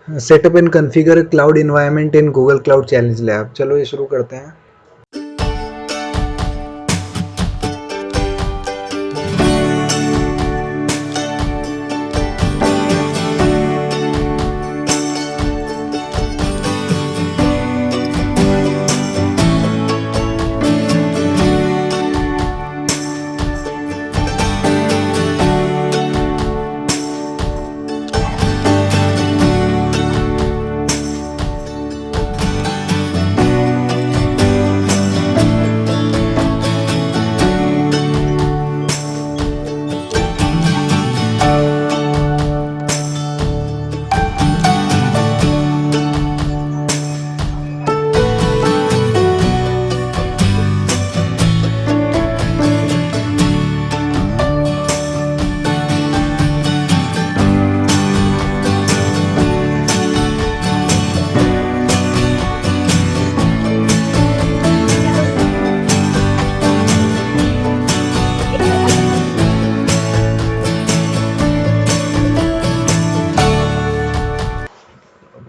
Setup and configure cloud environment in Google cloud challenge lab. चलो ये शुरू करते हैं।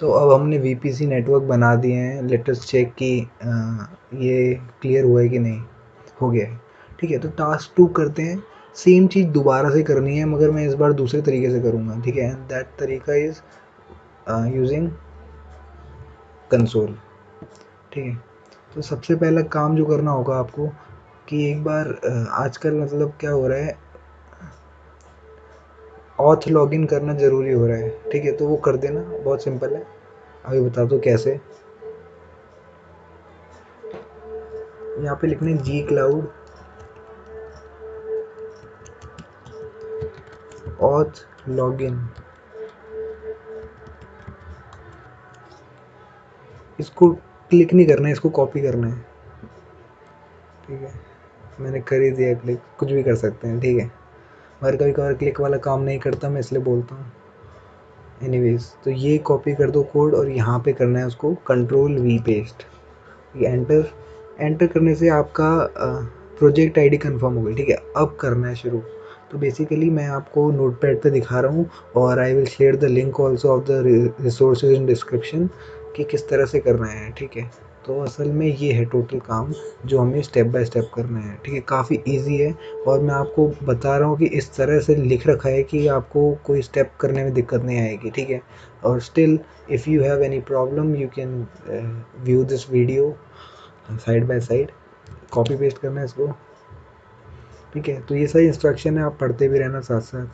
तो अब हमने वीपीसी नेटवर्क बना दिए हैं। लेट अस चेक कि ये क्लियर हुआ है कि नहीं। हो गया है, ठीक है। तो टास्क 2 करते हैं। सेम चीज़ दोबारा से करनी है, मगर मैं इस बार दूसरे तरीके से करूँगा, ठीक है। दैट तरीका इज़ यूजिंग कंसोल, ठीक है। तो सबसे पहला काम जो करना होगा आपको कि एक बार आजकल मतलब क्या हो रहा है, ऑथ लॉगिन करना ज़रूरी हो रहा है, ठीक है। तो वो कर देना, बहुत सिंपल है। अभी बता दो कैसे। यहाँ पे लिखना है जी क्लाउड ऑथ लॉगिन। इसको क्लिक नहीं करना है, इसको कॉपी करना है, ठीक है। मैंने कर ही दिया क्लिक, कुछ भी कर सकते हैं, ठीक है। मगर कभी कभार क्लिक वाला काम नहीं करता, मैं इसलिए बोलता हूँ। एनीवेज, तो ये कॉपी कर दो कोड और यहाँ पे करना है उसको कंट्रोल वी पेस्ट। ये एंटर, एंटर करने से आपका प्रोजेक्ट आईडी कंफर्म हो गई, ठीक है। अब करना है शुरू। तो बेसिकली मैं आपको नोटपैड पे दिखा रहा हूँ और I will share the link also of the resources in description कि किस तरह से करना है, ठीक है। तो असल में ये है टोटल काम जो हमें स्टेप बाय स्टेप करना है, ठीक है। काफ़ी इजी है और मैं आपको बता रहा हूँ कि इस तरह से लिख रखा है कि आपको कोई स्टेप करने में दिक्कत नहीं आएगी, ठीक है। और still if you have any problem you can view this video side by side. Copy paste करना है इसको, ठीक है। तो ये सारी इंस्ट्रक्शन है, आप पढ़ते भी रहना साथ साथ।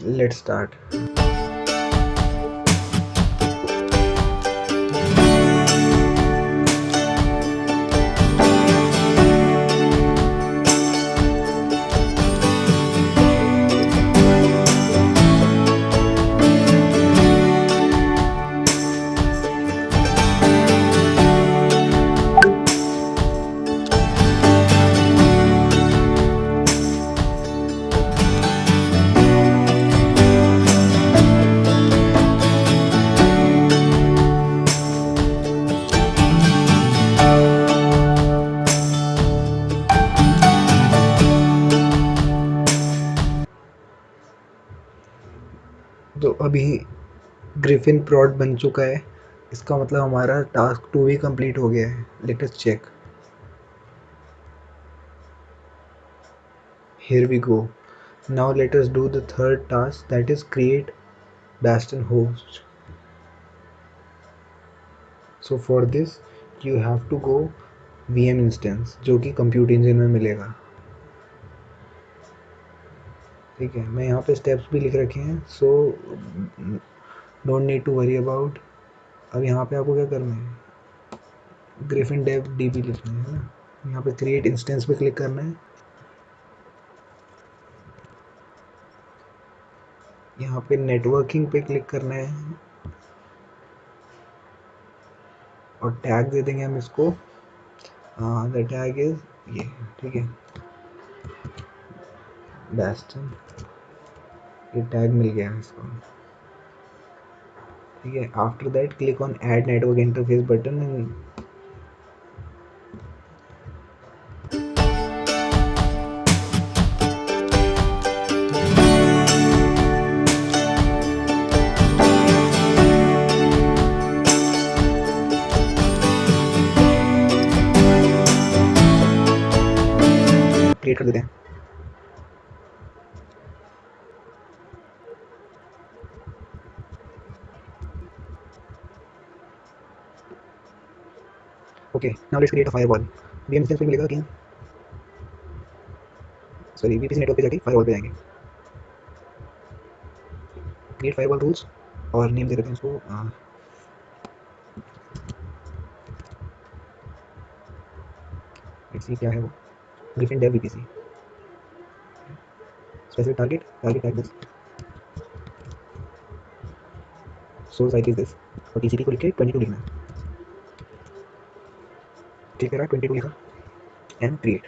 Let's start. तो अभी ग्रिफिन प्रोड बन चुका है, इसका मतलब हमारा टास्क 2 भी कंप्लीट हो गया है। Let us check. Here we go. Now let us do the third task, that is create Bastion host. So for this you have to go VM instance जो कि कंप्यूट इंजन में मिलेगा, ठीक है। मैं यहाँ पे स्टेप्स भी लिख रखे हैं, so don't need to worry about. अब यहाँ पे आपको क्या करना है, ग्रिफिन डेव डीबी लिखना है ना। यहाँ पे क्रिएट इंस्टेंस पे क्लिक करना है। यहाँ पे नेटवर्किंग पे क्लिक करना है और टैग दे देंगे हम इसको। द टैग इज ये, ठीक है, बेस्टन। ये टैग मिल गया है इसको, ठीक है। After that click on add network interface button and create कर देते हैं। Okay, now let's create a firewall. VM instance पे मिलेगा अगेन, सॉरी वीपीसी नेटवर्क पे जाके फायरवॉल पे जाएंगे, क्रिएट फायरवॉल रूल्स और नेम दे देते हैं इसको लेट्स सी क्या है वो, Griffin dev VPC, specific target, target type this, source IP is this, और टीसीपी को लिख के 22 लिखना है, ठीक है, 22 लिखा and create.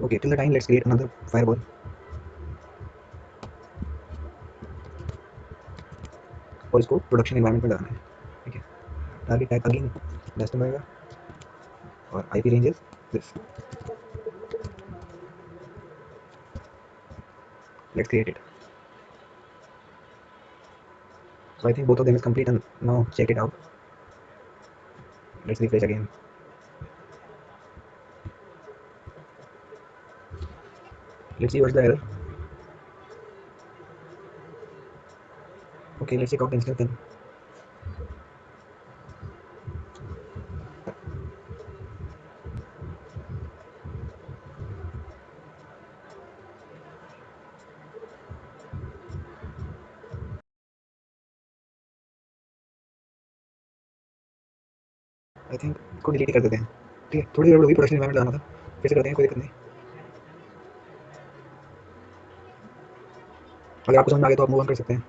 Okay, till the time let's create another firewall और इसको प्रोडक्शन एनवायरनमेंट में डालना है, ठीक है, टारगेट टाइप अगेन बेस्ट रहेगा और IP range is this, let's create it. So I think both of them is complete, and now check it out. Let's refresh again. Let's see what's the error. Okay, let's check out the instance then. I think इसको delete कर देते हैं, ठीक है, थोड़ी गड़बड़ हुई, production environment लाना था, फिर से करते हैं, कोई दिक्कत नहीं। अगर आपको समझ में आ गया तो आप मूव ऑन कर सकते हैं।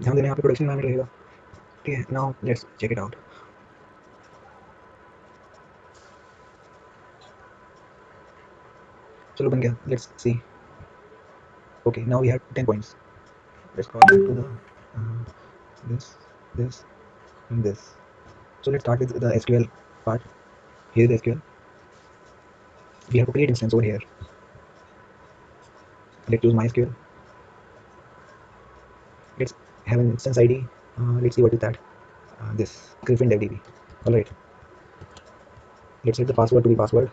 ध्यान देना यहाँ पे प्रोडक्शन एनवायरनमेंट रहेगा, ठीक है। Now let's check it out. चलो बन गया, let's see. Okay, now we have 10 points, let's call back to the this and this. So let's start with the SQL part. Here is the SQL. We have to create instance over here. Let's use MySQL. Let's have an instance ID. Let's see what is that. This Griffin DevDB. All right. Let's set the password to be password.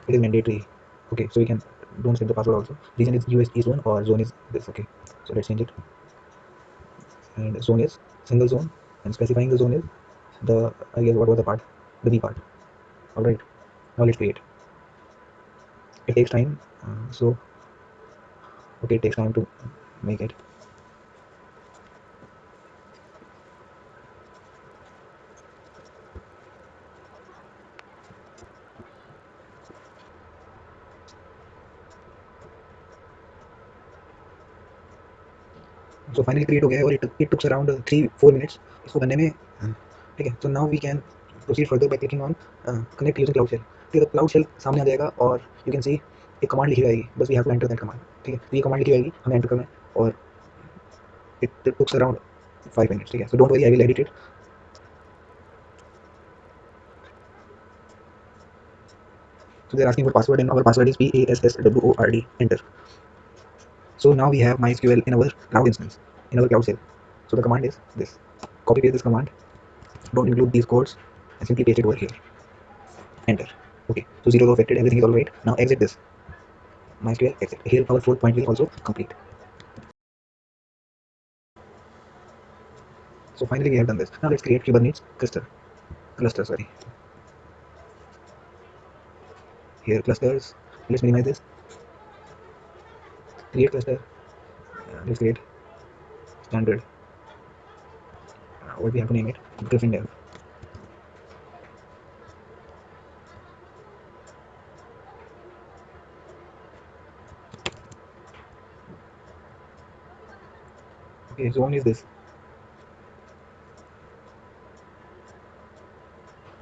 It is mandatory. Okay, so we can don't set the password also. Region is US East zone or zone is this. Okay, so let's change it. And zone is single zone, and specifying the zone is the, I guess what was the part, the B part. All right. Now let's create. It takes time. So okay, it takes time to make it. So finally create हो गया है और it took around 3-4 minutes इसको बनने में, ठीक है। So now we can proceed further by clicking on connect using cloud shell, ठीक है। तो cloud shell सामने आ जाएगा और you can see एक कमांड लिखी जाएगी, बस we have to enter that command, ठीक है। तो ये कमांड लिखी जाएगी, हमें एंटर करना है और it took around 5 minutes, ठीक है। So don't worry, I will edit it. So they're asking for password and our password is PASSWORD, enter. So now we have MySQL in our cloud instance, in our cloud shell. So the command is this, copy paste this command, don't include these codes and simply paste it over here, enter. Okay, so 0 row affected, everything is all right. Now exit this, MySQL exit. Here our fourth point will also complete. So finally we have done this. Now let's create Kubernetes cluster, sorry. Here clusters, let's minimize this, create cluster, let's create standard, what we have to name it, Griffin Dev. Okay, zone is this.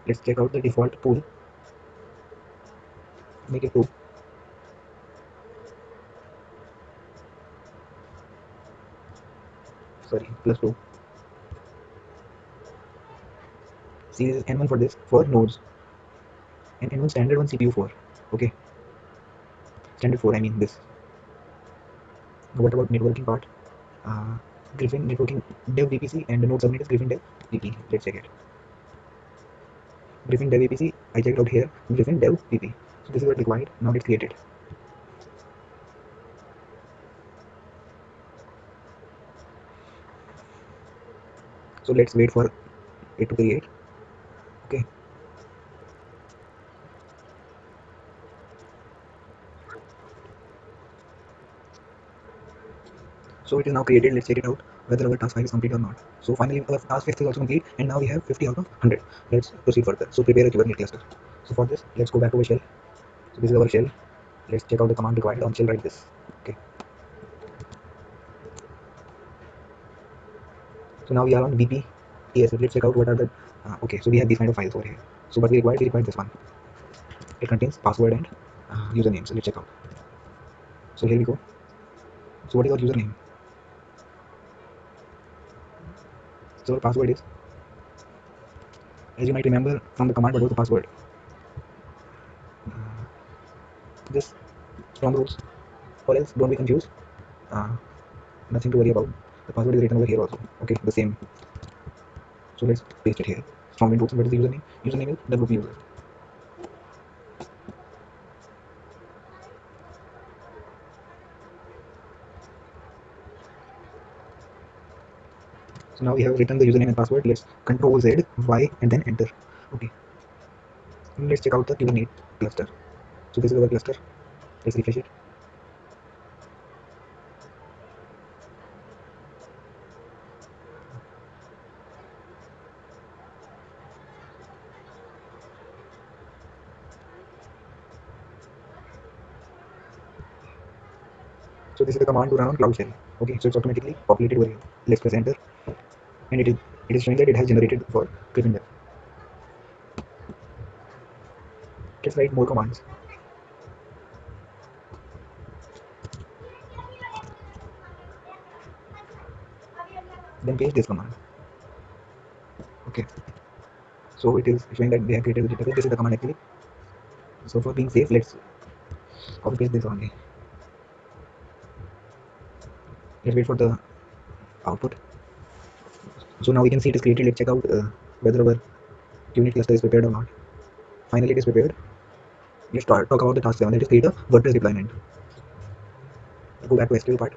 Let's check out the default pool, make it 2. sorry, +2. See, this is N1 for this, for nodes, and N1 standard one CPU 4. Okay, standard 4, I mean this. What about networking part? Uh, Griffin networking dev VPC, and the node subnet is Griffin dev VP. Let's check it. Griffin dev VPC, I checked out here, Griffin dev VP. So this is what required. Now let's create it. So let's wait for it to create. Okay. So it is now created. Let's check it out whether our task 5 is complete or not. So finally our task 5 is also complete, and now we have 50 out of 100. Let's proceed further. So prepare a Kubernetes cluster. So for this, let's go back to our shell. So this is our shell. Let's check out the command required on shell, write this. Okay. So now we are on VP ESF. Let's check out what are the okay. So we have these kind of files over here. So what we require this one. It contains password and username. So let's check out. So here we go. So what is our username? So our password is, as you might remember from the command, what was the password? This strong rules, or else don't be confused. Uh, Nothing to worry about. The password is written over here also. Okay, the same. So let's paste it here. Strong rules. What is the username? Username is WP user. So now we have written the username and password. Let's Control Z, Y, and then enter. Okay. Let's check out the Kubernetes cluster. So this is our cluster. Let's refresh it. So this is the command to run on Cloud Shell. Okay, so it's automatically populated over here. Let's press enter, and it is showing that it has generated for Griffin Dev. Let's write more commands. Then paste this command. Okay. So it is showing that they have created the database. This is the command actually. So for being safe, let's copy paste this only. Let's wait for the output. So now we can see it is created. Let's check out whether our unit cluster is prepared or not. Finally, it is prepared. Let's talk about the task 7. That is create a WordPress deployment. Go back to SQL part.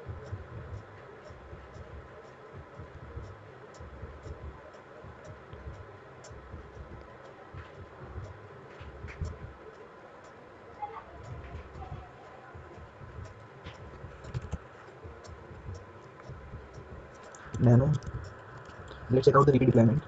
Nano. Let's check out the VP deployment.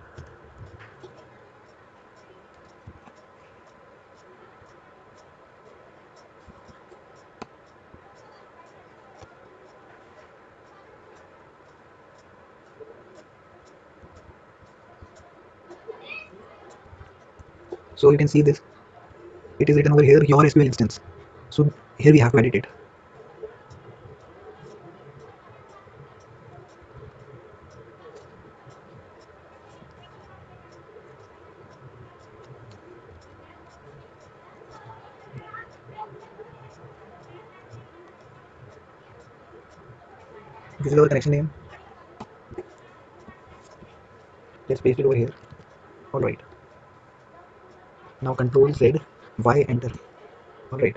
So you can see this. It is written over here your SQL instance. So here we have to edit it. This is our connection name. Let's paste it over here. Alright. Now Control Z, Y, enter. Alright.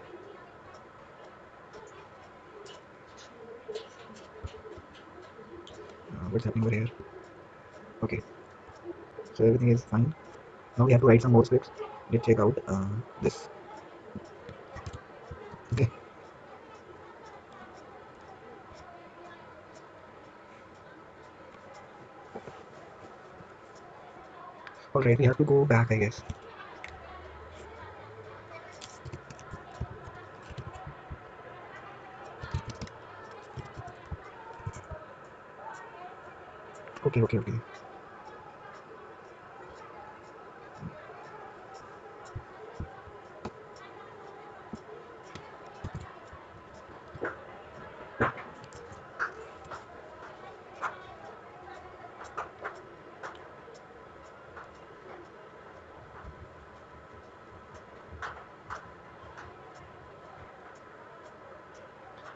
What's happening over here? Okay. So everything is fine. Now we have to write some more scripts. Let's check out this. Okay. Alright, we have to go back, I guess. Okay.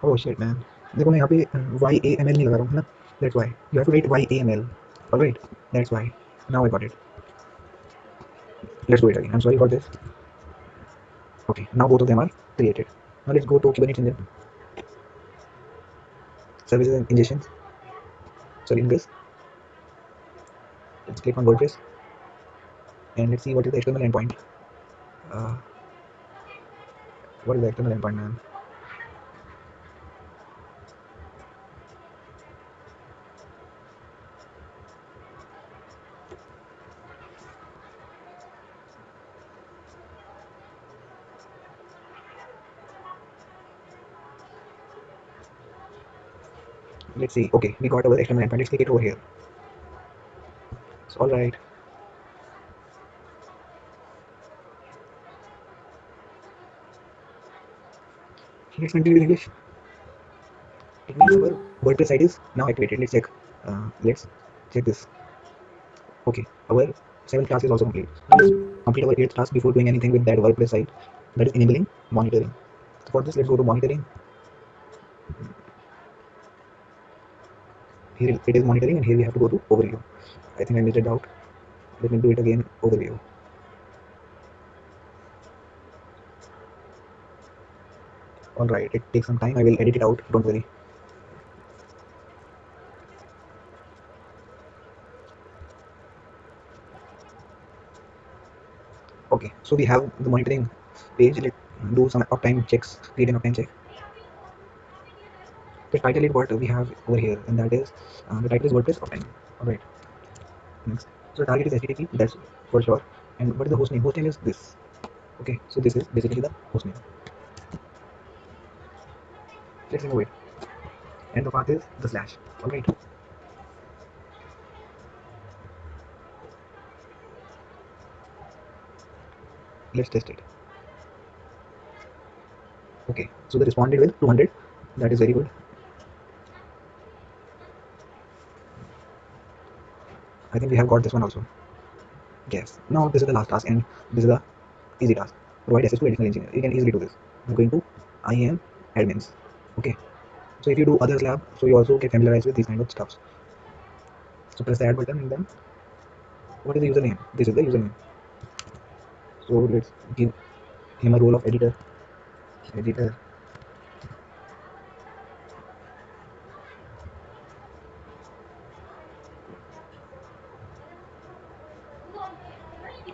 Oh shit man, देखो मैं यहाँ पे YAML नहीं लगा रहा हूँ ना, that's why you have to write YAML, alright, that's why now I got it, let's do it again, I am sorry for this. Okay, now both of them are created. Now let's go to Kubernetes engine, services and ingestion. Sorry, ingress. Let's click on WordPress and let's see what is the external endpoint. Uh, what is the external endpoint, man? Let's see. Okay, we got our external endpoint. Let's click it over here. It's all right. Let's continue with English. It means our WordPress site is now activated. Let's check. Let's check this. Okay, our seventh task is also complete. Now let's complete our eighth task before doing anything with that WordPress site. That is enabling monitoring. So for this, let's go to monitoring. Here it is monitoring, and here we have to go to overview. I think I missed it out. Let me do it again. Overview. All right, it takes some time. I will edit it out. Don't worry. Okay, so we have the monitoring page. Let's do some uptime checks. Create an uptime check. The title is what we have over here, and that is the title is WordPress uptime. All right. Next. So the target is HTTP. That's for sure. And what is the host name? Host name is this. Okay. So this is basically the host name. Let's remove it. And the path is the slash. All right. Let's test it. Okay. So they responded with 200. That is very good. I think we have got this one also. Yes. Now this is the last task, and this is the easy task. Provide access to additional engineer. You can easily do this. I'm going to IAM admins. Okay. So if you do others lab, so you also get familiarized with these kind of stuffs. So press the add button and then what is the username? This is the username. So let's give him a role of editor. Editor.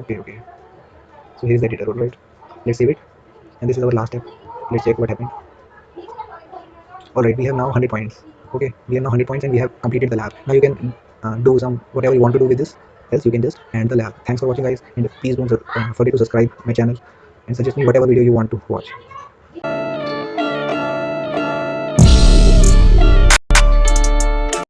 Okay, okay. So here's the editor, alright. Let's save it. And this is our last step. Let's check what happened. Alright, we have now 100 points. Okay, we have now 100 points and we have completed the lab. Now you can do some whatever you want to do with this. Else you can just end the lab. Thanks for watching, guys, and please don't forget to subscribe my channel and suggest me whatever video you want to watch.